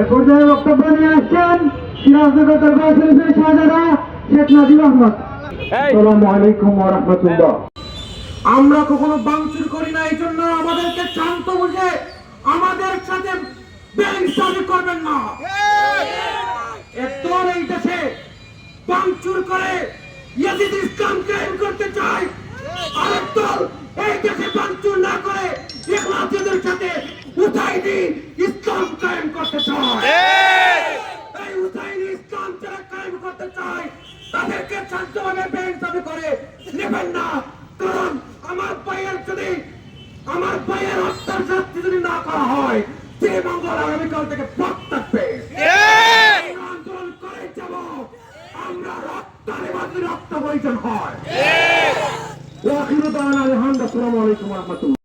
এ পর্যায়ে বক্তব্য নিয়ে আসছেন সিরাজনগর দরবার শরীফের শাহজাদা শেখ নাজিব আহমদ। আসসালামু আলাইকুম ওয়া রাহমাতুল্লাহ। আমরা কখনো ভাঙচুর করি না, এই জন্য আমাদেরকে শান্ত বুঝে আমাদের সাথে বেইনসাফি করবেন না। একদল এই দেশে ভাঙচুর করে ইয়াজিদ ইসলাম কায়েম করতে চায়, আরেক দল এই দেশে ভাঙচুর না করে ইখলাসের সাথে হুসাইনি ইসলাম কায়েম করতে চায়। এই হুসাইনি ইসলাম যারা কায়েম করতে চায় তাদেরকে শান্তভাবে বেইনসাফি করে নেবেন না, কারণ আমার ভাইয়ের হত্যার শাস্তি যদি না করা হয় শ্রীমঙ্গল আগামীকাল থেকে পথ থাকবে। আন্দোলন করে যাব, আমরা রক্ত প্রয়োজন হয়। আসসালামু আলাইকুম ওয়া রাহমাতুল্লাহ।